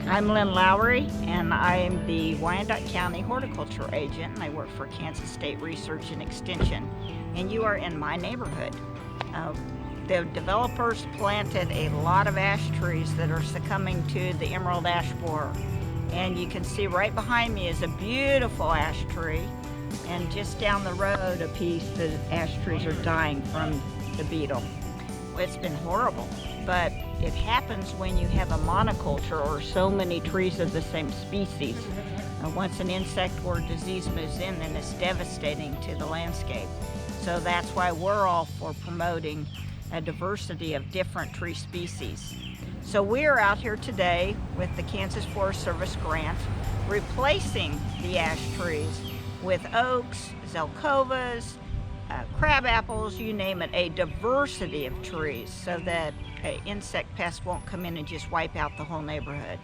I'm Lynn Lowry, and I'm the Wyandotte County Horticulture Agent, and I work for Kansas State Research and Extension, and you are in my neighborhood. The developers planted a lot of ash trees that are succumbing to the emerald ash borer, and you can see right behind me is a beautiful ash tree, and just down the road a piece, the ash trees are dying from the beetle. It's been horrible, but it happens when you have a monoculture or so many trees of the same species. Once an insect or disease moves in, then it's devastating to the landscape. So that's why we're all for promoting a diversity of different tree species. So we're out here today with the Kansas Forest Service grant, replacing the ash trees with oaks, zelkovas, crab apples, you name it, a diversity of trees so that insect pests won't come in and just wipe out the whole neighborhood.